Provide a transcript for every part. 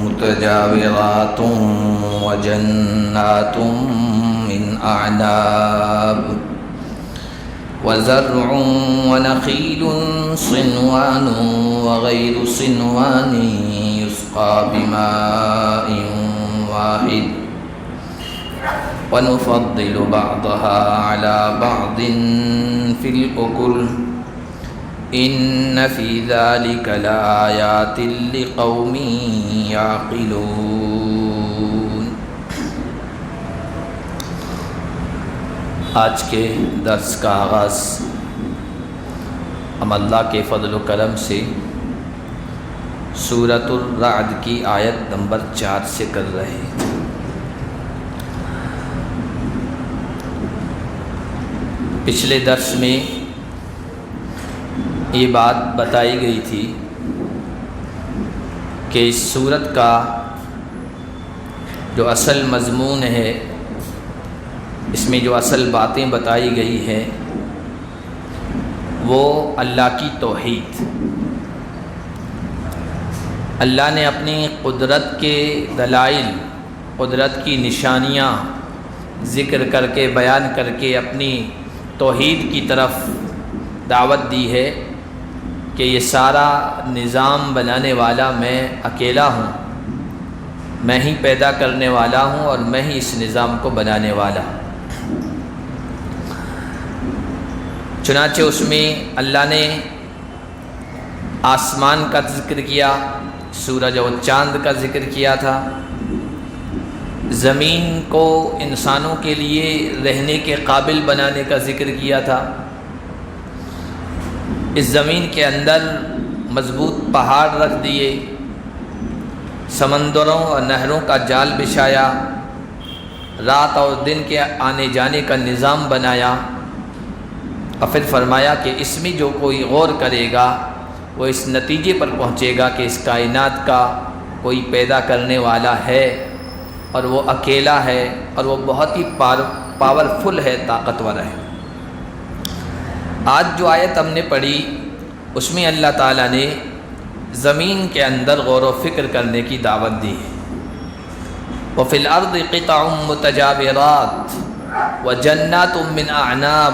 متجاورات وجنات من أعناب وزرع ونخيل صنوان وغير صنوان يسقى بماء واحد ونفضل بعضها على بعض في الأكل إن في ذلك لآيات لقوم يعقلون۔ آج کے درس کا آغاز ہم اللہ کے فضل و کرم سے سورۃ الرعد کی آیت نمبر 4 سے کر رہے ہیں۔ پچھلے درس میں یہ بات بتائی گئی تھی کہ اس سورت کا جو اصل مضمون ہے، اس میں جو اصل باتیں بتائی گئی ہیں وہ اللہ کی توحید۔ اللہ نے اپنی قدرت کے دلائل، قدرت کی نشانیاں ذکر کر کے، بیان کر کے اپنی توحید کی طرف دعوت دی ہے کہ یہ سارا نظام بنانے والا میں اکیلا ہوں، میں ہی پیدا کرنے والا ہوں اور میں ہی اس نظام کو بنانے والا ہوں۔ چنانچہ اس میں اللہ نے آسمان کا ذکر کیا، سورج اور چاند کا ذکر کیا تھا، زمین کو انسانوں کے لیے رہنے کے قابل بنانے کا ذکر کیا تھا، اس زمین کے اندر مضبوط پہاڑ رکھ دیے، سمندروں اور نہروں کا جال بچھایا، رات اور دن کے آنے جانے کا نظام بنایا، اور پھر فرمایا کہ اس میں جو کوئی غور کرے گا وہ اس نتیجے پر پہنچے گا کہ اس کائنات کا کوئی پیدا کرنے والا ہے اور وہ اکیلا ہے اور وہ بہت ہی پاورفل ہے، طاقتور ہے۔ آج جو آیت ہم نے پڑھی اس میں اللہ تعالیٰ نے زمین کے اندر غور و فکر کرنے کی دعوت دی ہے۔ وَفِي الْأَرْضِ قِطَعٌ مُتَجَاوِرَاتٌ وَجَنَّاتٌ مِّنْ أَعْنَابٍ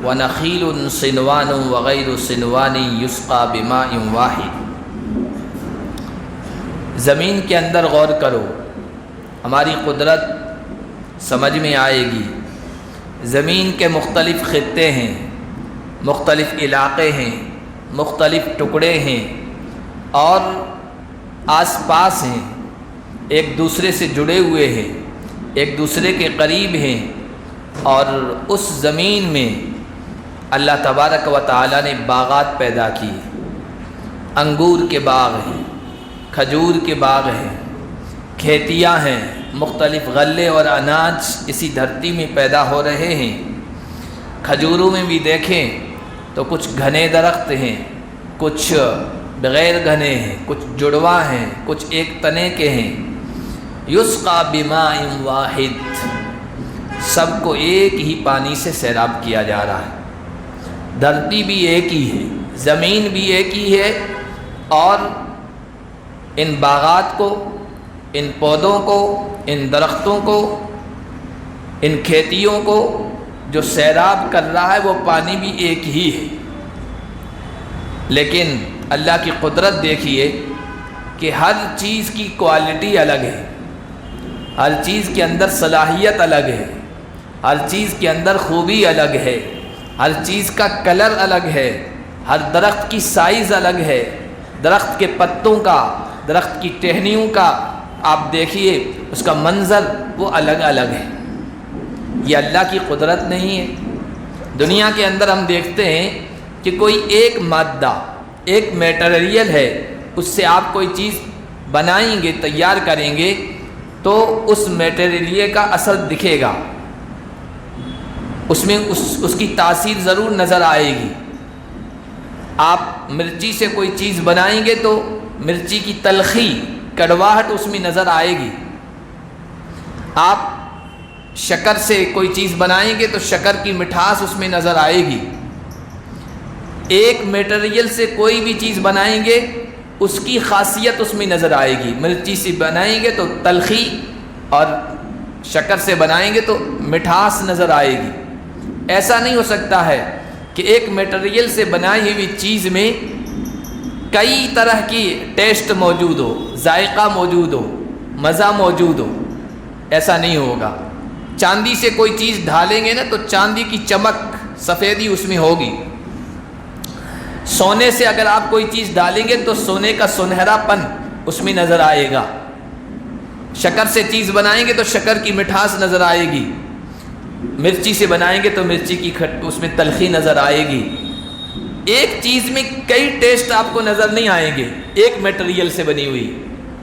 وَنَخِيلٌ صِنْوَانٌ وَغَيْرُ صِنْوَانٍ يُسْقَى بِمَاءٍ وَاحِدٍ۔ زمین کے اندر غور کرو، ہماری قدرت سمجھ میں آئے گی۔ زمین کے مختلف خطے ہیں، مختلف علاقے ہیں، مختلف ٹکڑے ہیں اور آس پاس ہیں، ایک دوسرے سے جڑے ہوئے ہیں، ایک دوسرے کے قریب ہیں، اور اس زمین میں اللہ تبارک و تعالیٰ نے باغات پیدا کی، انگور کے باغ ہیں، کھجور کے باغ ہیں، کھیتیاں ہیں، مختلف غلے اور اناج اسی دھرتی میں پیدا ہو رہے ہیں۔ کھجوروں میں بھی دیکھیں تو کچھ گھنے درخت ہیں، کچھ بغیر گھنے ہیں، کچھ جڑواں ہیں، کچھ ایک تنے کے ہیں۔ یسقى بماء واحد، سب کو ایک ہی پانی سے سیراب کیا جا رہا ہے۔ دھرتی بھی ایک ہی ہے، زمین بھی ایک ہی ہے، اور ان باغات کو، ان پودوں کو، ان درختوں کو، ان کھیتیوں کو جو سیراب کر رہا ہے وہ پانی بھی ایک ہی ہے۔ لیکن اللہ کی قدرت دیکھیے کہ ہر چیز کی کوالٹی الگ ہے، ہر چیز کے اندر صلاحیت الگ ہے، ہر چیز کے اندر خوبی الگ ہے، ہر چیز کا کلر الگ ہے، ہر درخت کی سائز الگ ہے، درخت کے پتوں کا، درخت کی ٹہنیوں کا آپ دیکھیے اس کا منظر وہ الگ الگ ہے۔ یہ اللہ کی قدرت نہیں ہے؟ دنیا کے اندر ہم دیکھتے ہیں کہ کوئی ایک مادہ، ایک میٹیریل ہے، اس سے آپ کوئی چیز بنائیں گے، تیار کریں گے تو اس میٹیریل کا اثر دکھے گا، اس میں اس کی تاثیر ضرور نظر آئے گی۔ آپ مرچی سے کوئی چیز بنائیں گے تو مرچی کی تلخی، کڑواہٹ اس میں نظر آئے گی۔ آپ شکر سے کوئی چیز بنائیں گے تو شکر کی مٹھاس اس میں نظر آئے گی۔ ایک میٹیریل سے کوئی بھی چیز بنائیں گے اس کی خاصیت اس میں نظر آئے گی۔ مرچی سے بنائیں گے تو تلخی، اور شکر سے بنائیں گے تو مٹھاس نظر آئے گی۔ ایسا نہیں ہو سکتا ہے کہ ایک میٹیریل سے بنائی ہوئی چیز میں کئی طرح کی ٹیسٹ موجود ہو، ذائقہ موجود ہو، مزہ موجود ہو، ایسا نہیں ہوگا۔ چاندی سے کوئی چیز ڈھالیں گے نا تو چاندی کی چمک، سفیدی اس میں ہوگی۔ سونے سے اگر آپ کوئی چیز ڈالیں گے تو سونے کا سنہرا پن اس میں نظر آئے گا۔ شکر سے چیز بنائیں گے تو شکر کی مٹھاس نظر آئے گی۔ مرچی سے بنائیں گے تو مرچی کی اس میں تلخی نظر آئے گی۔ ایک چیز میں کئی ٹیسٹ آپ کو نظر نہیں آئیں گے ایک میٹیریل سے بنی ہوئی۔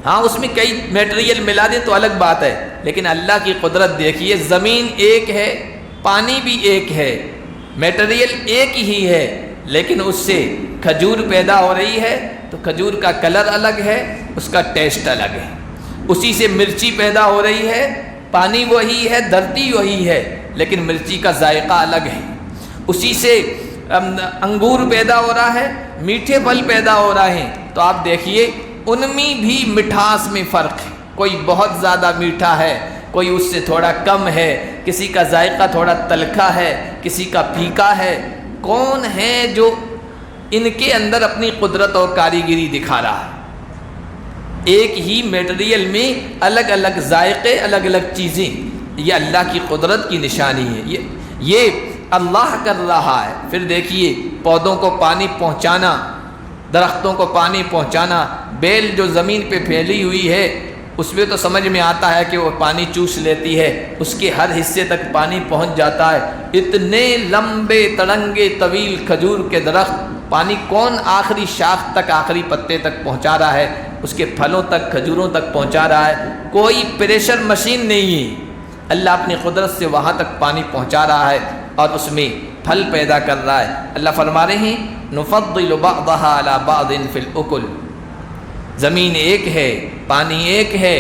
ہاں اس میں کئی میٹیریل ملا دیں تو الگ بات ہے، لیکن اللہ کی قدرت دیکھیے، زمین ایک ہے، پانی بھی ایک ہے، میٹیریل ایک ہی ہے، لیکن اس سے کھجور پیدا ہو رہی ہے تو کھجور کا کلر الگ ہے، اس کا ٹیسٹ الگ ہے۔ اسی سے مرچی پیدا ہو رہی ہے، پانی وہی ہے، دھرتی وہی ہے، لیکن مرچی کا ذائقہ الگ ہے۔ اسی سے انگور پیدا ہو رہا ہے، میٹھے پھل پیدا ہو رہے ہیں، تو آپ دیکھیے ان میں بھی مٹھاس میں فرق ہے۔ کوئی بہت زیادہ میٹھا ہے، کوئی اس سے تھوڑا کم ہے، کسی کا ذائقہ تھوڑا تلخا ہے، کسی کا پھیکا ہے۔ کون ہے جو ان کے اندر اپنی قدرت اور کاریگری دکھا رہا ہے؟ ایک ہی میٹیریل میں الگ الگ ذائقے، الگ الگ چیزیں، یہ اللہ کی قدرت کی نشانی ہے، یہ اللہ کر رہا ہے۔ پھر دیکھیے پودوں کو پانی پہنچانا، درختوں کو پانی پہنچانا، بیل جو زمین پہ پھیلی ہوئی ہے اس میں تو سمجھ میں آتا ہے کہ وہ پانی چوس لیتی ہے، اس کے ہر حصے تک پانی پہنچ جاتا ہے۔ اتنے لمبے تڑنگے طویل کھجور کے درخت، پانی کون آخری شاخ تک، آخری پتے تک پہنچا رہا ہے، اس کے پھلوں تک، کھجوروں تک پہنچا رہا ہے۔ کوئی پریشر مشین نہیں ہے، اللہ اپنی قدرت سے وہاں تک پانی پہنچا رہا ہے اور اس میں پھل پیدا کر رہا ہے۔ اللہ فرما رہے ہیں نفضل بعضها على بعض في الاكل، زمین ایک ہے، پانی ایک ہے،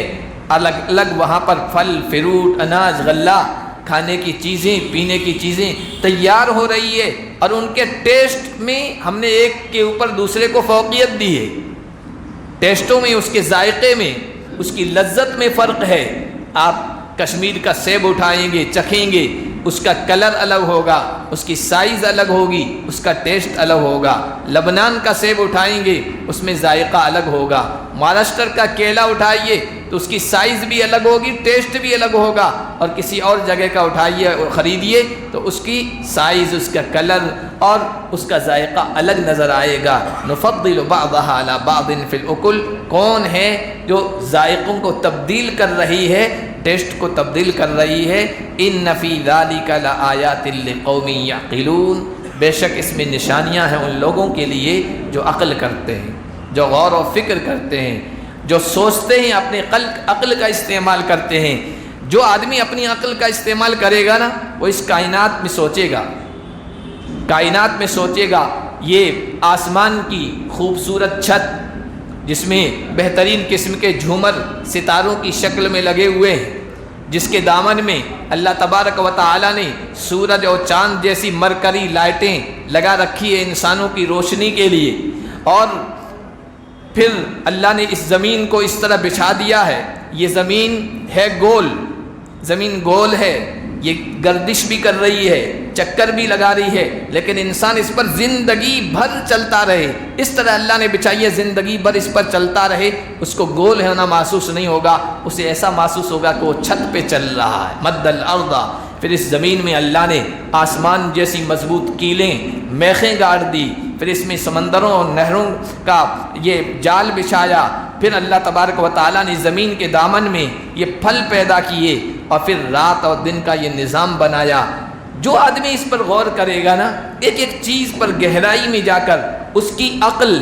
الگ الگ وہاں پر پھل، فروٹ، اناج، غلہ، کھانے کی چیزیں، پینے کی چیزیں تیار ہو رہی ہے، اور ان کے ٹیسٹ میں ہم نے ایک کے اوپر دوسرے کو فوقیت دی ہے۔ ٹیسٹوں میں، اس کے ذائقے میں، اس کی لذت میں فرق ہے۔ آپ کشمیر کا سیب اٹھائیں گے، چکھیں گے، اس کا کلر الگ ہوگا، اس کی سائز الگ ہوگی، اس کا ٹیسٹ الگ ہوگا۔ لبنان کا سیب اٹھائیں گے، اس میں ذائقہ الگ ہوگا۔ مہاراشٹر کا کیلا اٹھائیے تو اس کی سائز بھی الگ ہوگی، ٹیسٹ بھی الگ ہوگا، اور کسی اور جگہ کا اٹھائیے اور خریدیے تو اس کی سائز، اس کا کلر اور اس کا ذائقہ الگ نظر آئے گا۔ نفضل بعضها على بعض في الاكل، کون ہے جو ذائقوں کو تبدیل کر رہی ہے، ٹیسٹ کو تبدیل کر رہی ہے۔ ان فی ذلک لآیات لقوم یعقلون، بے شک اس میں نشانیاں ہیں ان لوگوں کے لیے جو عقل کرتے ہیں، جو غور و فکر کرتے ہیں، جو سوچتے ہیں، اپنے عقل کا استعمال کرتے ہیں۔ جو آدمی اپنی عقل کا استعمال کرے گا نا، وہ اس کائنات میں سوچے گا، کائنات میں سوچے گا۔ یہ آسمان کی خوبصورت چھت جس میں بہترین قسم کے جھومر ستاروں کی شکل میں لگے ہوئے ہیں، جس کے دامن میں اللہ تبارک و تعالی نے سورج اور چاند جیسی مرکری لائٹیں لگا رکھی ہے انسانوں کی روشنی کے لیے، اور پھر اللہ نے اس زمین کو اس طرح بچھا دیا ہے۔ یہ زمین ہے گول، زمین گول ہے، یہ گردش بھی کر رہی ہے، چکر بھی لگا رہی ہے، لیکن انسان اس پر زندگی بھر چلتا رہے، اس طرح اللہ نے بچھائی ہے، زندگی بھر اس پر چلتا رہے، اس کو گول ہونا محسوس نہیں ہوگا، اسے ایسا محسوس ہوگا کہ وہ چھت پہ چل رہا ہے۔ مد الارض، پھر اس زمین میں اللہ نے آسمان جیسی مضبوط کیلیں، میخیں گاڑ دی، پھر اس میں سمندروں اور نہروں کا یہ جال بچھایا، پھر اللہ تبارک و تعالیٰ نے زمین کے دامن میں یہ پھل پیدا کیے، اور پھر رات اور دن کا یہ نظام بنایا۔ جو آدمی اس پر غور کرے گا نا، ایک ایک چیز پر گہرائی میں جا کر، اس کی عقل،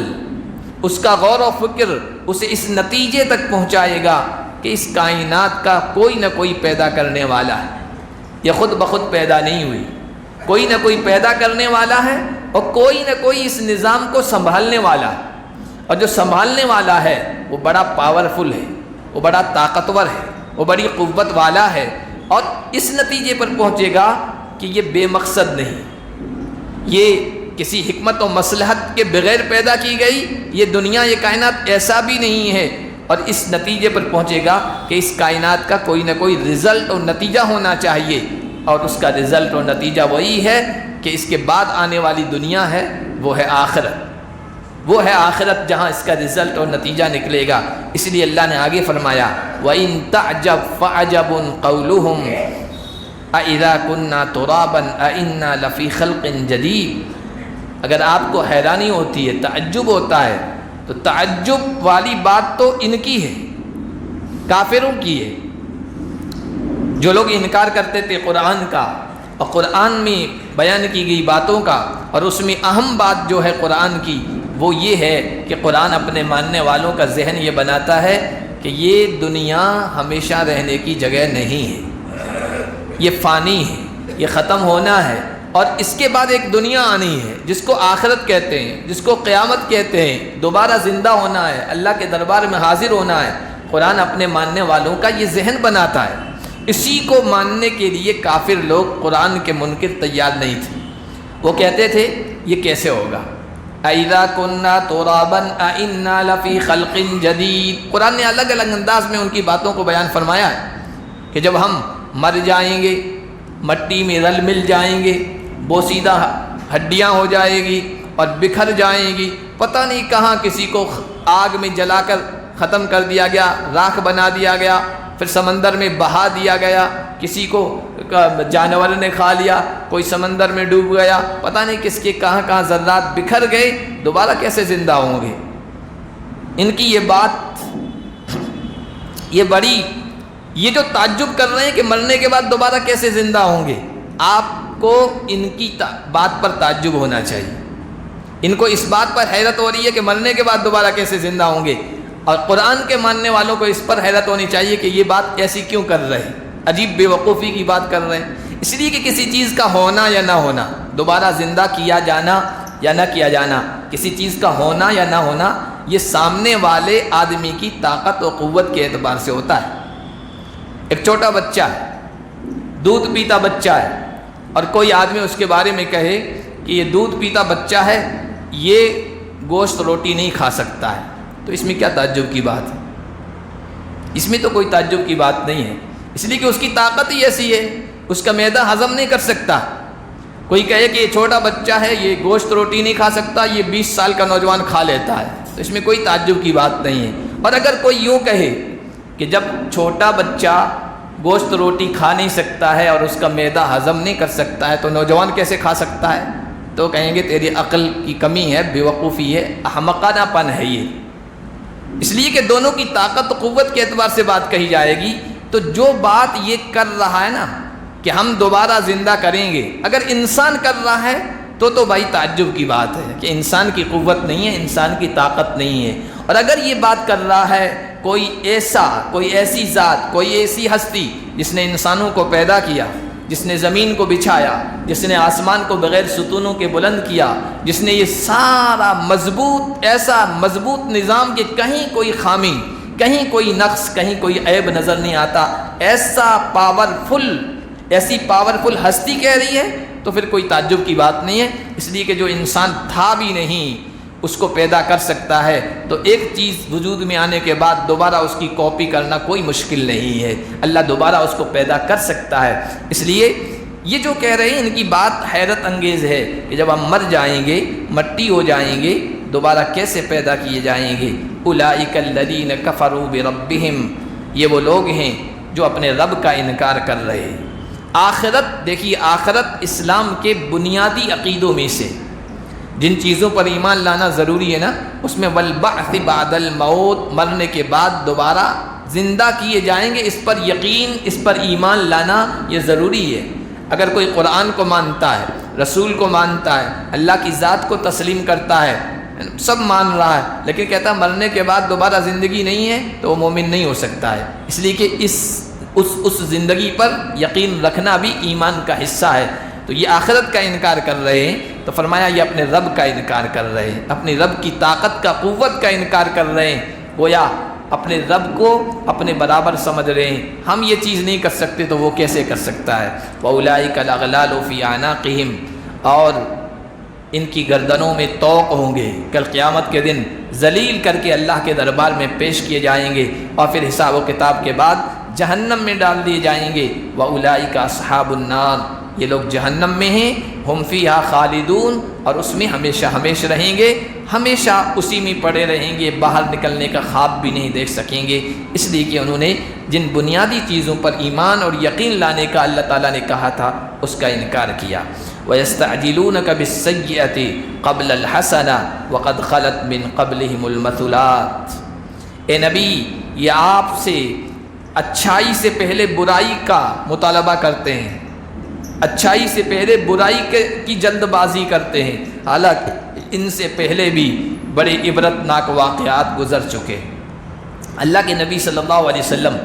اس کا غور و فکر اسے اس نتیجے تک پہنچائے گا کہ اس کائنات کا کوئی نہ کوئی پیدا کرنے والا ہے، یہ خود بخود پیدا نہیں ہوئی، کوئی نہ کوئی پیدا کرنے والا ہے، اور کوئی نہ کوئی اس نظام کو سنبھالنے والا ہے، اور جو سنبھالنے والا ہے وہ بڑا پاورفل ہے، وہ بڑا طاقتور ہے، وہ بڑی قوت والا ہے، اور اس نتیجے پر پہنچے گا کہ یہ بے مقصد نہیں، یہ کسی حکمت و مصلحت کے بغیر پیدا کی گئی، یہ دنیا یہ کائنات ایسا بھی نہیں ہے، اور اس نتیجے پر پہنچے گا کہ اس کائنات کا کوئی نہ کوئی رزلٹ اور نتیجہ ہونا چاہیے، اور اس کا رزلٹ اور نتیجہ وہی ہے کہ اس کے بعد آنے والی دنیا ہے وہ ہے آخرت، وہ ہے آخرت جہاں اس کا رزلٹ اور نتیجہ نکلے گا۔ اس لیے اللہ نے آگے فرمایا وَإِن تَعْجَبْ فَعَجَبٌ قَوْلُهُمْ أَإِذَا كُنَّا تُرَابًا أَإِنَّا لَفِي خَلْقٍ جَدِيدٍ۔ اگر آپ کو حیرانی ہوتی ہے، تعجب ہوتا ہے، تو تعجب والی بات تو ان کی ہے، کافروں کی ہے، جو لوگ انکار کرتے تھے قرآن کا اور قرآن میں بیان کی گئی باتوں کا، اور اس میں اہم بات جو ہے قرآن کی وہ یہ ہے کہ قرآن اپنے ماننے والوں کا ذہن یہ بناتا ہے کہ یہ دنیا ہمیشہ رہنے کی جگہ نہیں ہے، یہ فانی ہے، یہ ختم ہونا ہے، اور اس کے بعد ایک دنیا آنی ہے جس کو آخرت کہتے ہیں، جس کو قیامت کہتے ہیں، دوبارہ زندہ ہونا ہے، اللہ کے دربار میں حاضر ہونا ہے۔ قرآن اپنے ماننے والوں کا یہ ذہن بناتا ہے۔ اسی کو ماننے کے لیے کافر لوگ قرآن کے منکر تیار نہیں تھے، وہ کہتے تھے یہ کیسے ہوگا، اَإِذَا كُنَّا تُرَابًا أَإِنَّا لَفِي خَلْقٍ جَدِيدٍ۔ قرآن نے الگ الگ انداز میں ان کی باتوں کو بیان فرمایا ہے کہ جب ہم مر جائیں گے، مٹی میں رل مل جائیں گے، بوسیدہ ہڈیاں ہو جائے گی اور بکھر جائیں گی، پتہ نہیں کہاں کسی کو آگ میں جلا کر ختم کر دیا گیا، راکھ بنا دیا گیا، پھر سمندر میں بہا دیا گیا، کسی کو جانور نے کھا لیا، کوئی سمندر میں ڈوب گیا، پتہ نہیں کس کے کہاں کہاں ذرات بکھر گئے، دوبارہ کیسے زندہ ہوں گے۔ ان کی یہ بات یہ جو تعجب کر رہے ہیں کہ مرنے کے بعد دوبارہ کیسے زندہ ہوں گے، آپ کو ان کی بات پر تعجب ہونا چاہیے۔ ان کو اس بات پر حیرت ہو رہی ہے کہ مرنے کے بعد دوبارہ کیسے زندہ ہوں گے، اور قرآن کے ماننے والوں کو اس پر حیرت ہونی چاہیے کہ یہ بات ایسی کیوں کر رہے ہیں، عجیب بے وقوفی کی بات کر رہے ہیں۔ اس لیے کہ کسی چیز کا ہونا یا نہ ہونا، دوبارہ زندہ کیا جانا یا نہ کیا جانا، کسی چیز کا ہونا یا نہ ہونا، یہ سامنے والے آدمی کی طاقت و قوت کے اعتبار سے ہوتا ہے۔ ایک چھوٹا بچہ ہے، دودھ پیتا بچہ ہے، اور کوئی آدمی اس کے بارے میں کہے کہ یہ دودھ پیتا بچہ ہے، یہ گوشت روٹی نہیں کھا سکتا ہے، تو اس میں کیا تعجب کی بات ہے؟ اس میں تو کوئی تعجب کی بات نہیں ہے، اس لیے کہ اس کی طاقت ہی ایسی ہے، اس کا معدہ ہضم نہیں کر سکتا۔ کوئی کہے کہ یہ چھوٹا بچہ ہے، یہ گوشت روٹی نہیں کھا سکتا، یہ 20 سال کا نوجوان کھا لیتا ہے، تو اس میں کوئی تعجب کی بات نہیں ہے۔ اور اگر کوئی یوں کہے کہ جب چھوٹا بچہ گوشت روٹی کھا نہیں سکتا ہے اور اس کا معدہ ہضم نہیں کر سکتا ہے، تو نوجوان کیسے کھا سکتا ہے؟ تو کہیں گے تیری عقل کی کمی ہے، بے وقوفی ہے، احمقانہ پن ہے یہ۔ اس لیے کہ دونوں کی طاقت و قوت کے اعتبار سے بات کہی جائے گی، تو جو بات یہ کر رہا ہے نا کہ ہم دوبارہ زندہ کریں گے، اگر انسان کر رہا ہے تو بھائی تعجب کی بات ہے کہ انسان کی قوت نہیں ہے، انسان کی طاقت نہیں ہے۔ اور اگر یہ بات کر رہا ہے کوئی ایسی ذات، کوئی ایسی ہستی جس نے انسانوں کو پیدا کیا، جس نے زمین کو بچھایا، جس نے آسمان کو بغیر ستونوں کے بلند کیا، جس نے یہ سارا ایسا مضبوط نظام کہ کہیں کوئی خامی، کہیں کوئی نقص، کہیں کوئی عیب نظر نہیں آتا، ایسی پاورفل ہستی کہہ رہی ہے، تو پھر کوئی تعجب کی بات نہیں ہے۔ اس لیے کہ جو انسان تھا بھی نہیں اس کو پیدا کر سکتا ہے، تو ایک چیز وجود میں آنے کے بعد دوبارہ اس کی کاپی کرنا کوئی مشکل نہیں ہے، اللہ دوبارہ اس کو پیدا کر سکتا ہے۔ اس لیے یہ جو کہہ رہے ہیں ان کی بات حیرت انگیز ہے کہ جب ہم مر جائیں گے، مٹی ہو جائیں گے، دوبارہ کیسے پیدا کیے جائیں گے۔ اولئک الذین کفروا بربہم، یہ وہ لوگ ہیں جو اپنے رب کا انکار کر رہے ہیں۔ آخرت، دیکھیے آخرت اسلام کے بنیادی عقیدوں میں سے جن چیزوں پر ایمان لانا ضروری ہے نا، اس میں والبعث بعد الموت، مرنے کے بعد دوبارہ زندہ کیے جائیں گے، اس پر یقین، اس پر ایمان لانا یہ ضروری ہے۔ اگر کوئی قرآن کو مانتا ہے، رسول کو مانتا ہے، اللہ کی ذات کو تسلیم کرتا ہے، سب مان رہا ہے، لیکن کہتا ہے مرنے کے بعد دوبارہ زندگی نہیں ہے، تو وہ مومن نہیں ہو سکتا ہے۔ اس لیے کہ اس زندگی پر یقین رکھنا بھی ایمان کا حصہ ہے۔ تو یہ آخرت کا انکار کر رہے ہیں، تو فرمایا یہ اپنے رب کا انکار کر رہے ہیں، اپنی رب کی طاقت کا، قوت کا انکار کر رہے ہیں، گویا اپنے رب کو اپنے برابر سمجھ رہے ہیں، ہم یہ چیز نہیں کر سکتے تو وہ کیسے کر سکتا ہے۔ وَأُولَئِكَ الْأَغْلَالُ فِي أَعْنَاقِهِمْ، اور ان کی گردنوں میں طوق ہوں گے، کل قیامت کے دن ذلیل کر کے اللہ کے دربار میں پیش کیے جائیں گے اور پھر حساب و کتاب کے بعد جہنم میں ڈال دیے جائیں گے۔ وَأُولَٰئِكَ أَصْحَابُ النَّارِ، یہ لوگ جہنم میں ہیں، ہم فیہا خالدون، اور اس میں ہمیشہ ہمیشہ رہیں گے، ہمیشہ اسی میں پڑے رہیں گے، باہر نکلنے کا خواب بھی نہیں دیکھ سکیں گے، اس لیے کہ انہوں نے جن بنیادی چیزوں پر ایمان اور یقین لانے کا اللہ تعالیٰ نے کہا تھا اس کا انکار کیا۔ وَيَسْتَعْجِلُونَكَ بِالسَّيِّئَةِ قَبْلَ الْحَسَنَةِ وَقَدْ خَلَتْ مِنْ قَبْلِهِمُ الْمَثُلَاتُ، اے نبی یہ آپ سے اچھائی سے پہلے برائی کا مطالبہ کرتے ہیں، اچھائی سے پہلے برائی کی جلد بازی کرتے ہیں، حالانکہ ان سے پہلے بھی بڑے عبرتناک واقعات گزر چکے۔ اللہ کے نبی صلی اللہ علیہ وسلم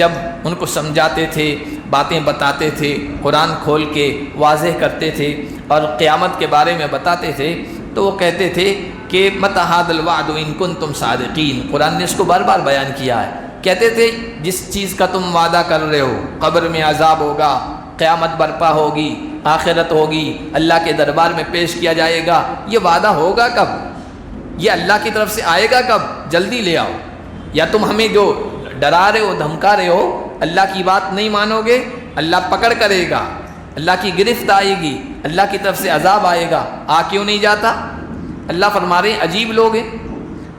جب ان کو سمجھاتے تھے، باتیں بتاتے تھے، قرآن کھول کے واضح کرتے تھے اور قیامت کے بارے میں بتاتے تھے، تو وہ کہتے تھے کہ متی ھذا الوعد ان کنتم صادقین۔ قرآن نے اس کو بار بار بیان کیا ہے، کہتے تھے جس چیز کا تم وعدہ کر رہے ہو، قبر میں عذاب ہوگا، قیامت برپا ہوگی، آخرت ہوگی، اللہ کے دربار میں پیش کیا جائے گا، یہ وعدہ ہوگا کب؟ یہ اللہ کی طرف سے آئے گا کب؟ جلدی لے آؤ، یا تم ہمیں جو ڈرا رہے ہو، دھمکا رہے ہو، اللہ کی بات نہیں مانو گے، اللہ پکڑ کرے گا، اللہ کی گرفت آئے گی، اللہ کی طرف سے عذاب آئے گا، آ کیوں نہیں جاتا؟ اللہ فرما رہے ہیں عجیب لوگ ہیں،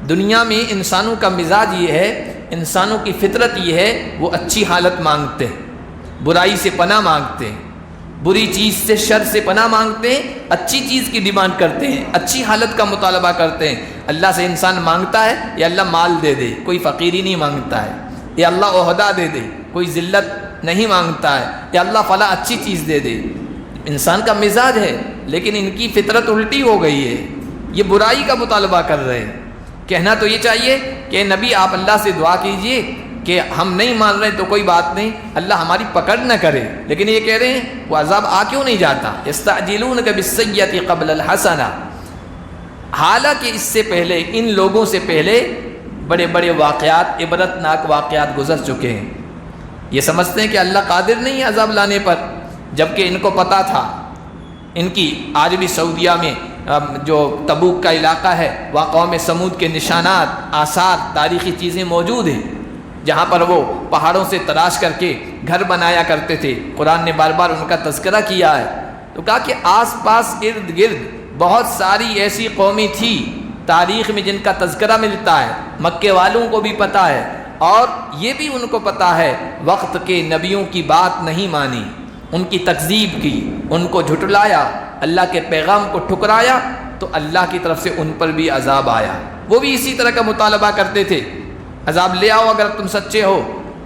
دنیا میں انسانوں کا مزاج یہ ہے، انسانوں کی فطرت یہ ہے، وہ اچھی حالت مانگتے ہیں، برائی سے پناہ مانگتے ہیں، بری چیز سے، شر سے پناہ مانگتے ہیں، اچھی چیز کی ڈیمانڈ کرتے ہیں، اچھی حالت کا مطالبہ کرتے ہیں۔ اللہ سے انسان مانگتا ہے یا اللہ مال دے دے، کوئی فقیری نہیں مانگتا ہے، یا اللہ عہدہ دے دے، کوئی ذلت نہیں مانگتا ہے، یا اللہ فلاں اچھی چیز دے دے۔ انسان کا مزاج ہے، لیکن ان کی فطرت الٹی ہو گئی ہے، یہ برائی کا مطالبہ کر رہے ہیں۔ کہنا تو یہ چاہیے کہ نبی آپ اللہ سے دعا کیجئے کہ ہم نہیں مان رہے تو کوئی بات نہیں، اللہ ہماری پکڑ نہ کرے، لیکن یہ کہہ رہے ہیں وہ عذاب آ کیوں نہیں جاتا؟ یستعجلونک بالسیئۃ قبل الحسنہ، حالانکہ اس سے پہلے، ان لوگوں سے پہلے بڑے بڑے واقعات، عبرتناک واقعات گزر چکے ہیں۔ یہ سمجھتے ہیں کہ اللہ قادر نہیں ہے عذاب لانے پر، جبکہ ان کو پتہ تھا، ان کی آج بھی سعودیہ میں جو تبوک کا علاقہ ہے، وہاں قوم سمود کے نشانات، آثار، تاریخی چیزیں موجود ہیں، جہاں پر وہ پہاڑوں سے تراش کر کے گھر بنایا کرتے تھے۔ قرآن نے بار بار ان کا تذکرہ کیا ہے، تو کہا کہ آس پاس ارد گرد بہت ساری ایسی قومیں تھی تاریخ میں جن کا تذکرہ ملتا ہے، مکے والوں کو بھی پتہ ہے، اور یہ بھی ان کو پتہ ہے وقت کے نبیوں کی بات نہیں مانی، ان کی تکذیب کی، ان کو جھٹلایا، اللہ کے پیغام کو ٹھکرایا، تو اللہ کی طرف سے ان پر بھی عذاب آیا۔ وہ بھی اسی طرح کا مطالبہ کرتے تھے، عذاب لے آؤ اگر تم سچے ہو،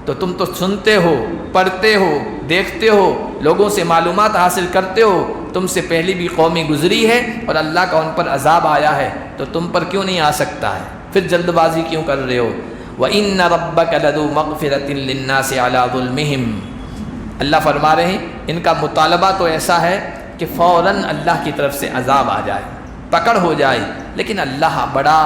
تو تم تو سنتے ہو، پڑھتے ہو، دیکھتے ہو، لوگوں سے معلومات حاصل کرتے ہو، تم سے پہلی بھی قومیں گزری ہے اور اللہ کا ان پر عذاب آیا ہے، تو تم پر کیوں نہیں آ سکتا ہے؟ پھر جلد بازی کیوں کر رہے ہو؟ وَإِنَّ رَبَّكَ لَذُو مَغْفِرَةٍ لِلنَّاسِ عَلَىٰ ظُلْمِهِمْ، اللہ فرما رہے ہیں ان کا مطالبہ تو ایسا ہے کہ فوراً اللہ کی طرف سے عذاب آ جائے، پکڑ ہو جائے، لیکن اللہ بڑا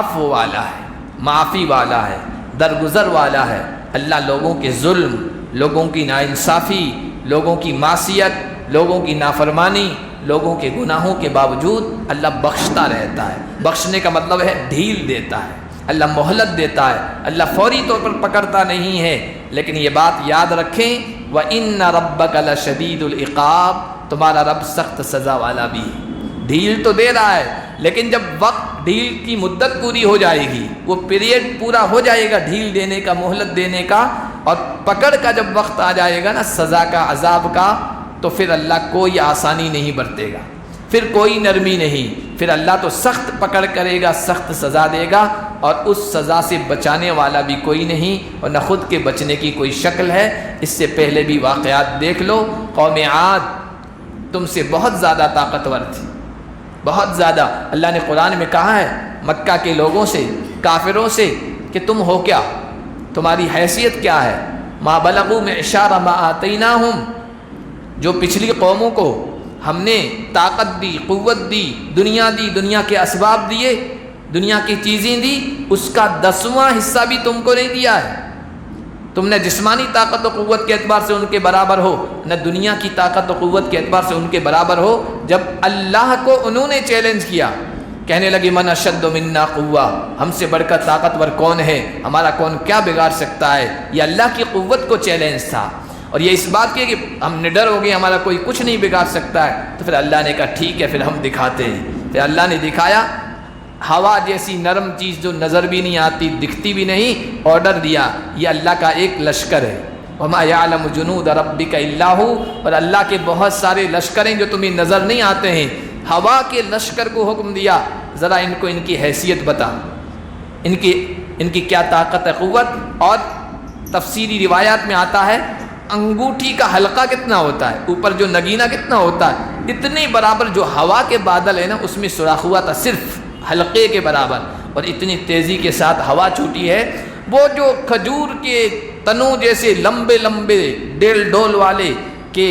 عفو والا ہے، معافی والا ہے، درگزر والا ہے۔ اللہ لوگوں کے ظلم، لوگوں کی ناانصافی، لوگوں کی معصیت، لوگوں کی نافرمانی، لوگوں کے گناہوں کے باوجود اللہ بخشتا رہتا ہے۔ بخشنے کا مطلب ہے ڈھیل دیتا ہے، اللہ مہلت دیتا ہے، اللہ فوری طور پر پکڑتا نہیں ہے۔ لیکن یہ بات یاد رکھیں، وَإِنَّ رَبَّكَ لَشَدِيدُ الْعِقَابِ، تمہارا رب سخت سزا والا بھی ہے۔ ڈھیل تو دے رہا ہے، لیکن جب وقت ڈھیل کی مدت پوری ہو جائے گی، وہ پیریڈ پورا ہو جائے گا ڈھیل دینے کا، مہلت دینے کا، اور پکڑ کا جب وقت آ جائے گا نا، سزا کا، عذاب کا، تو پھر اللہ کوئی آسانی نہیں برتے گا، پھر کوئی نرمی نہیں، پھر اللہ تو سخت پکڑ کرے گا، سخت سزا دے گا، اور اس سزا سے بچانے والا بھی کوئی نہیں، اور نہ خود کے بچنے کی کوئی شکل ہے۔ اس سے پہلے بھی واقعات دیکھ لو، قوم عاد تم سے بہت زیادہ طاقتور تھی، بہت زیادہ۔ اللہ نے قرآن میں کہا ہے مکہ کے لوگوں سے، کافروں سے، کہ تم ہو کیا، تمہاری حیثیت کیا ہے؟ ما بلغوا معشار ما آتیناہم، جو پچھلی قوموں کو ہم نے طاقت دی، قوت دی، دنیا کے اسباب دیے، دنیا کی چیزیں دی، اس کا 10واں حصہ بھی تم کو نہیں دیا ہے۔ تم نہ جسمانی طاقت و قوت کے اعتبار سے ان کے برابر ہو، نہ دنیا کی طاقت و قوت کے اعتبار سے ان کے برابر ہو۔ جب اللہ کو انہوں نے چیلنج کیا، کہنے لگے من اشد منا قوہ، ہم سے بڑھ کر طاقتور کون ہے، ہمارا کون کیا بگاڑ سکتا ہے، یہ اللہ کی قوت کو چیلنج تھا، اور یہ اس بات کی کہ ہم نڈر ہو گئے، ہمارا کوئی کچھ نہیں بگاڑ سکتا ہے۔ تو پھر اللہ نے کہا ٹھیک ہے، پھر ہم دکھاتے ہیں۔ پھر اللہ نے دکھایا، ہوا جیسی نرم چیز جو نظر بھی نہیں آتی، دکھتی بھی نہیں، آرڈر دیا، یہ اللہ کا ایک لشکر ہے۔ وما یعلم جنود ربک الا ھو، اور اللہ کے بہت سارے لشکر ہیں جو تمہیں نظر نہیں آتے ہیں۔ ہوا کے لشکر کو حکم دیا، ذرا ان کو ان کی حیثیت بتا، ان کی کیا طاقت ہے، قوت۔ اور تفسیری روایات میں آتا ہے انگوٹھی کا حلقہ کتنا ہوتا ہے، اوپر جو نگینہ کتنا ہوتا ہے، اتنے برابر جو ہوا کے بادل ہے نا اس میں سوراخ ہوا تھا، صرف حلقے کے برابر، اور اتنی تیزی کے ساتھ ہوا چھوٹی ہے۔ وہ جو کھجور کے تنوں جیسے لمبے لمبے ڈیل ڈول والے کہ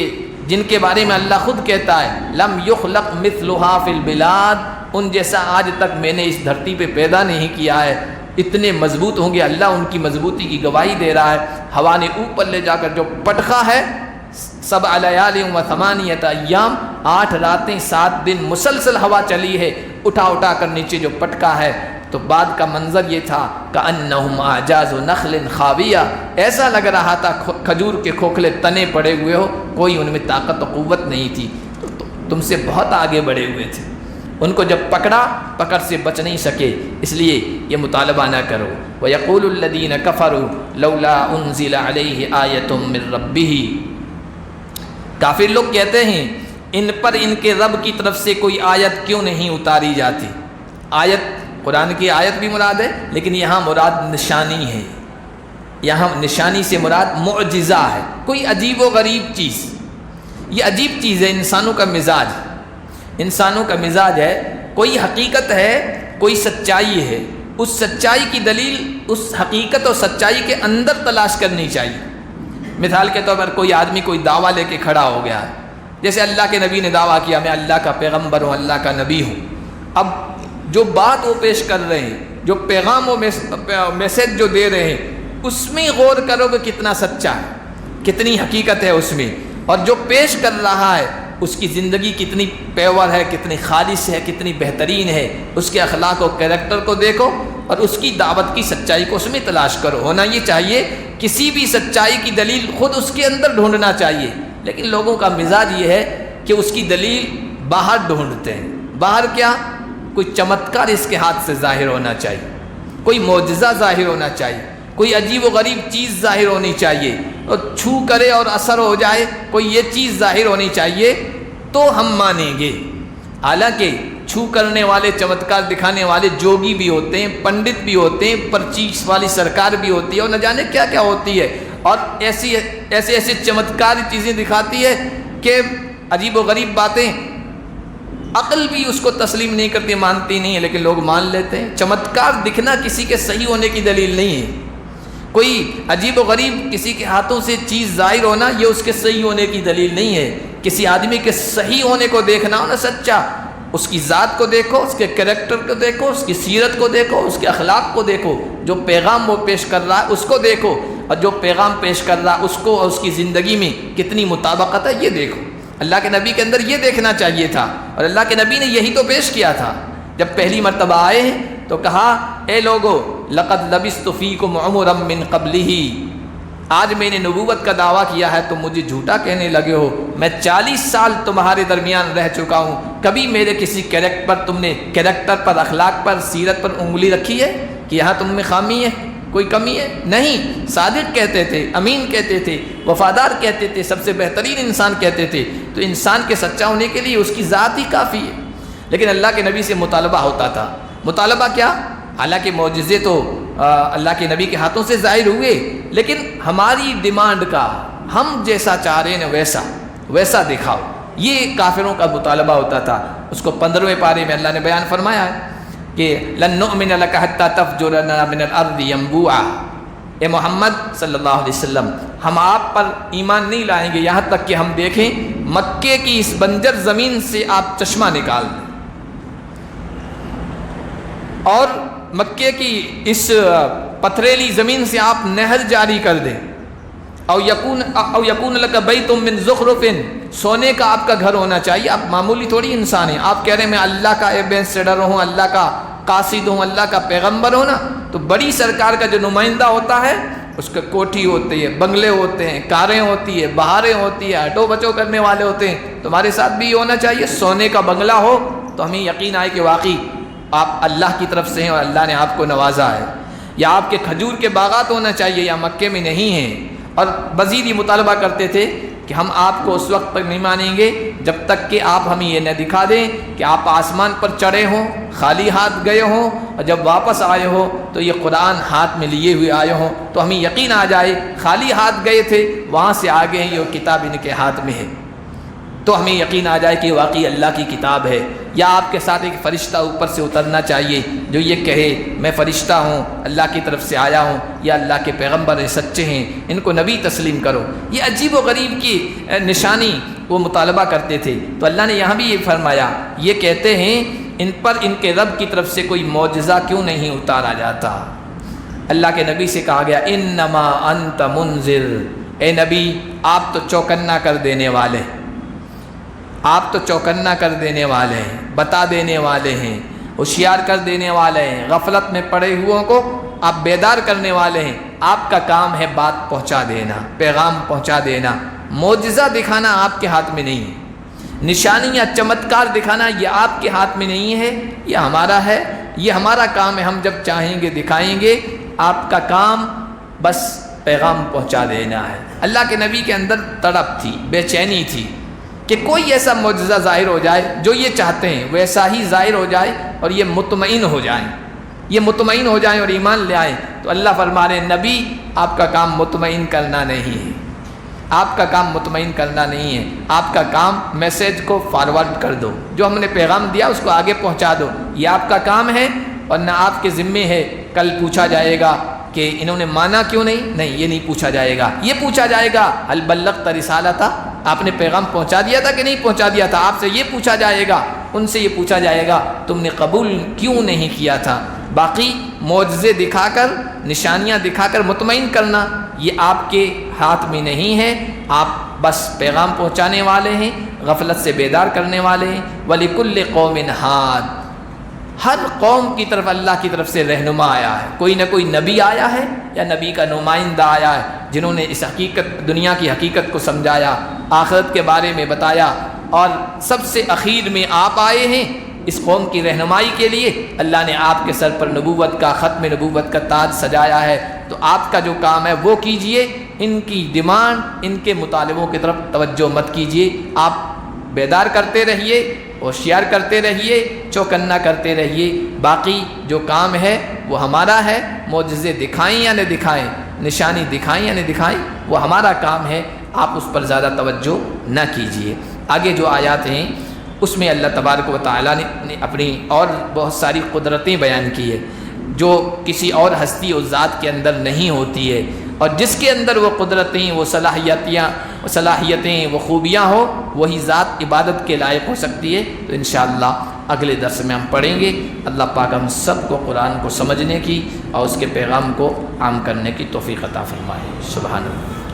جن کے بارے میں اللہ خود کہتا ہے لم یخلق مثلھا فی البلاد، ان جیسا آج تک میں نے اس دھرتی پہ پیدا نہیں کیا ہے، اتنے مضبوط ہوں گے۔ اللہ ان کی مضبوطی کی گواہی دے رہا ہے۔ ہوا نے اوپر لے جا کر جو پٹخا ہے، 7 لیال و 8 ایام، 8 راتیں 7 دن مسلسل ہوا چلی ہے، اٹھا کر نیچے جو پٹکا ہے، تو بعد کا منظر یہ تھا کأنہم اعجاز نخل خاویہ، ایسا لگ رہا تھا کھجور کے کھوکھلے تنے پڑے ہوئے ہو، کوئی ان میں طاقت و قوت نہیں تھی، تم سے بہت آگے بڑھے ہوئے تھے۔ ان کو جب پکڑا، پکڑ سے بچ نہیں سکے، اس لیے یہ مطالبہ نہ کرو۔ وَيَقُولُ الَّذِينَ كَفَرُوا لَوْلَا أُنزِلَ عَلَيْهِ آيَةٌ مِّن رَبِّهِ، کافر لوگ کہتے ہیں ان پر ان کے رب کی طرف سے کوئی آیت کیوں نہیں اتاری جاتی۔ آیت قرآن کی آیت بھی مراد ہے، لیکن یہاں مراد نشانی ہے، یہاں نشانی سے مراد معجزہ ہے، کوئی عجیب و غریب چیز۔ یہ عجیب چیز ہے، انسانوں کا مزاج، انسانوں کا مزاج ہے، کوئی حقیقت ہے، کوئی سچائی ہے، اس سچائی کی دلیل اس حقیقت اور سچائی کے اندر تلاش کرنی چاہیے۔ مثال کے طور پر کوئی آدمی کوئی دعویٰ لے کے کھڑا ہو گیا ہے، جیسے اللہ کے نبی نے دعویٰ کیا میں اللہ کا پیغمبر ہوں، اللہ کا نبی ہوں۔ اب جو بات وہ پیش کر رہے ہیں، جو پیغام و میسج جو دے رہے ہیں، اس میں غور کرو کہ کتنا سچا ہے، کتنی حقیقت ہے اس میں، اور جو پیش کر رہا ہے اس کی زندگی کتنی پیور ہے، کتنی خالص ہے، کتنی بہترین ہے، اس کے اخلاق و کریکٹر کو دیکھو اور اس کی دعوت کی سچائی کو اس میں تلاش کرو۔ ہونا یہ چاہیے کسی بھی سچائی کی دلیل خود اس کے اندر ڈھونڈنا چاہیے، لیکن لوگوں کا مزاج یہ ہے کہ اس کی دلیل باہر ڈھونڈتے ہیں۔ باہر کیا؟ کوئی چمتکار اس کے ہاتھ سے ظاہر ہونا چاہیے، کوئی معجزہ ظاہر ہونا چاہیے، کوئی عجیب و غریب چیز ظاہر ہونی چاہیے، اور چھو کرے اور اثر ہو جائے، کوئی یہ چیز ظاہر ہونی چاہیے تو ہم مانیں گے۔ حالانکہ چھو کرنے والے، چمتکار دکھانے والے جوگی بھی ہوتے ہیں، پنڈت بھی ہوتے ہیں، پرچیز والی سرکار بھی ہوتی ہے، اور نہ جانے کیا کیا ہوتی ہے، اور ایسے چمتکار چیزیں دکھاتی ہے کہ عجیب و غریب باتیں عقل بھی اس کو تسلیم نہیں کرتی، مانتی نہیں ہے، لیکن لوگ مان لیتے ہیں۔ چمتکار دکھنا کسی کے صحیح ہونے کی دلیل نہیں ہے، کوئی عجیب و غریب کسی کے ہاتھوں سے چیز ظاہر ہونا یہ اس کے صحیح ہونے کی دلیل نہیں ہے۔ کسی آدمی کے صحیح ہونے کو دیکھنا ہو نا، سچا، اس کی ذات کو دیکھو، اس کے کریکٹر کو دیکھو، اس کی سیرت کو دیکھو، اس کے اخلاق کو دیکھو، جو پیغام وہ پیش کر رہا ہے اس کو دیکھو، اور جو پیغام پیش کر رہا ہے اس کو اور اس کی زندگی میں کتنی مطابقت ہے یہ دیکھو۔ اللہ کے نبی کے اندر یہ دیکھنا چاہیے تھا، اور اللہ کے نبی نے یہی تو پیش کیا تھا۔ جب پہلی مرتبہ آئے ہیں تو کہا اے لوگو لقد لبثت فیکم عمرا من قبلہ، آج میں نے نبوت کا دعویٰ کیا ہے تو مجھے جھوٹا کہنے لگے ہو، میں 40 سال تمہارے درمیان رہ چکا ہوں، کبھی میرے کسی کریکٹر پر، اخلاق پر، سیرت پر انگلی رکھی ہے کہ یہاں تم میں خامی ہے، کوئی کمی ہے؟ نہیں، صادق کہتے تھے، امین کہتے تھے، وفادار کہتے تھے، سب سے بہترین انسان کہتے تھے۔ تو انسان کے سچا ہونے کے لیے اس کی ذات ہی کافی ہے، لیکن اللہ کے نبی سے مطالبہ ہوتا تھا۔ مطالبہ کیا؟ حالانکہ معجزے تو اللہ کے نبی کے ہاتھوں سے ظاہر ہوئے، لیکن ہماری ڈیمانڈ کا، ہم جیسا چاہ رہے ہیں ویسا دکھاؤ، یہ کافروں کا مطالبہ ہوتا تھا۔ اس کو 15ویں پارے میں اللہ نے بیان فرمایا ہے کہ لن نؤمن لک حتی تفجر لنا من الارض ينبوعا، اے محمد صلی اللہ علیہ وسلم، ہم آپ پر ایمان نہیں لائیں گے یہاں تک کہ ہم دیکھیں مکے کی اس بنجر زمین سے آپ چشمہ نکال دیں، اور مکے کی اس پتھریلی زمین سے آپ نہر جاری کر دیں، او یکون لک بیت من زخرف، سونے کا آپ کا گھر ہونا چاہیے. آپ معمولی تھوڑی انسان ہیں، آپ کہہ رہے ہیں میں اللہ کا ایمبیسیڈر ہوں، اللہ کا قاصد ہوں، اللہ کا پیغمبر ہوں نا. تو بڑی سرکار کا جو نمائندہ ہوتا ہے اس کا کوٹھی ہوتی ہے، بنگلے ہوتے ہیں، کاریں ہوتی ہے، بہاریں ہوتی ہے، ہٹو بچو کرنے والے ہوتے ہیں. تمہارے ساتھ بھی یہ ہونا چاہیے، سونے کا بنگلہ ہو تو ہمیں یقین آئے کہ واقعی آپ اللہ کی طرف سے ہیں اور اللہ نے آپ کو نوازا ہے. یا آپ کے کھجور کے باغات ہونا چاہیے، یا مکے میں نہیں ہیں. اور مزید یہ مطالبہ کرتے تھے کہ ہم آپ کو اس وقت تک نہیں مانیں گے جب تک کہ آپ ہمیں یہ نہ دکھا دیں کہ آپ آسمان پر چڑھے ہوں، خالی ہاتھ گئے ہوں، اور جب واپس آئے ہو تو یہ قرآن ہاتھ میں لیے ہوئے آئے ہوں، تو ہمیں یقین آ جائے خالی ہاتھ گئے تھے، وہاں سے آگے ہیں، یہ کتاب ان کے ہاتھ میں ہے، تو ہمیں یقین آ جائے کہ واقعی اللہ کی کتاب ہے. یا آپ کے ساتھ ایک فرشتہ اوپر سے اترنا چاہیے جو یہ کہے میں فرشتہ ہوں، اللہ کی طرف سے آیا ہوں، یا اللہ کے پیغمبر ہیں، سچے ہیں، ان کو نبی تسلیم کرو. یہ عجیب و غریب کی نشانی وہ مطالبہ کرتے تھے. تو اللہ نے یہاں بھی یہ فرمایا، یہ کہتے ہیں ان پر ان کے رب کی طرف سے کوئی معجزہ کیوں نہیں اتارا جاتا. اللہ کے نبی سے کہا گیا انما انت منذر، اے نبی آپ تو چوکنا کر دینے والے، آپ تو چوکنا کر دینے والے ہیں، بتا دینے والے ہیں، ہوشیار کر دینے والے ہیں، غفلت میں پڑے ہوئوں کو آپ بیدار کرنے والے ہیں. آپ کا کام ہے بات پہنچا دینا، پیغام پہنچا دینا. معجزہ دکھانا آپ کے ہاتھ میں نہیں ہے، نشانی یا چمتکار دکھانا یہ آپ کے ہاتھ میں نہیں ہے، یہ ہمارا ہے، یہ ہمارا کام ہے. ہم جب چاہیں گے دکھائیں گے، آپ کا کام بس پیغام پہنچا دینا ہے. اللہ کے نبی کے اندر تڑپ تھی، بے چینی تھی کہ کوئی ایسا معجزہ ظاہر ہو جائے، جو یہ چاہتے ہیں ویسا ہی ظاہر ہو جائے اور یہ مطمئن ہو جائیں، یہ مطمئن ہو جائیں اور ایمان لے آئیں. تو اللہ فرما رہے ہیں نبی آپ کا کام مطمئن کرنا نہیں ہے، آپ کا کام مطمئن کرنا نہیں ہے، آپ کا کام میسیج کو فارورڈ کر دو، جو ہم نے پیغام دیا اس کو آگے پہنچا دو. یہ آپ کا کام ہے، اور نہ آپ کے ذمے ہے کل پوچھا جائے گا کہ انہوں نے مانا کیوں نہیں. نہیں، یہ نہیں پوچھا جائے گا. یہ پوچھا جائے گا هل بلغت رسالتہ، آپ نے پیغام پہنچا دیا تھا کہ نہیں پہنچا دیا تھا. آپ سے یہ پوچھا جائے گا، ان سے یہ پوچھا جائے گا تم نے قبول کیوں نہیں کیا تھا. باقی معجزے دکھا کر، نشانیاں دکھا کر مطمئن کرنا یہ آپ کے ہاتھ میں نہیں ہے. آپ بس پیغام پہنچانے والے ہیں، غفلت سے بیدار کرنے والے ہیں. وَلِكُلِّ قَوْمٍ هَادٍ، ہر قوم کی طرف اللہ کی طرف سے رہنما آیا ہے. کوئی نہ کوئی نبی آیا ہے یا نبی کا نمائندہ آیا ہے، جنہوں نے اس حقیقت، دنیا کی حقیقت کو سمجھایا، آخرت کے بارے میں بتایا. اور سب سے اخیر میں آپ آئے ہیں اس قوم کی رہنمائی کے لیے. اللہ نے آپ کے سر پر نبوت کا، ختم نبوت کا تاج سجایا ہے. تو آپ کا جو کام ہے وہ کیجئے، ان کی ڈیمانڈ، ان کے مطالبوں کی طرف توجہ مت کیجئے. آپ بیدار کرتے رہیے، ہوشیار کرتے رہیے، چوکنا کرتے رہیے. باقی جو کام ہے وہ ہمارا ہے. معجزے دکھائیں یا نہ دکھائیں، نشانی دکھائیں یا نہ دکھائیں، وہ ہمارا کام ہے. آپ اس پر زیادہ توجہ نہ کیجیے. آگے جو آیات ہیں اس میں اللہ تبارک و تعالیٰ نے اپنی اور بہت ساری قدرتیں بیان کی ہے جو کسی اور ہستی و ذات کے اندر نہیں ہوتی ہے. اور جس کے اندر وہ قدرتیں، وہ صلاحیتیں، وہ خوبیاں ہو، وہی ذات عبادت کے لائق ہو سکتی ہے. تو انشاءاللہ اگلے درس میں ہم پڑھیں گے. اللہ پاک ہم سب کو قرآن کو سمجھنے کی اور اس کے پیغام کو عام کرنے کی توفیق عطا فرمائے. سبحان اللہ.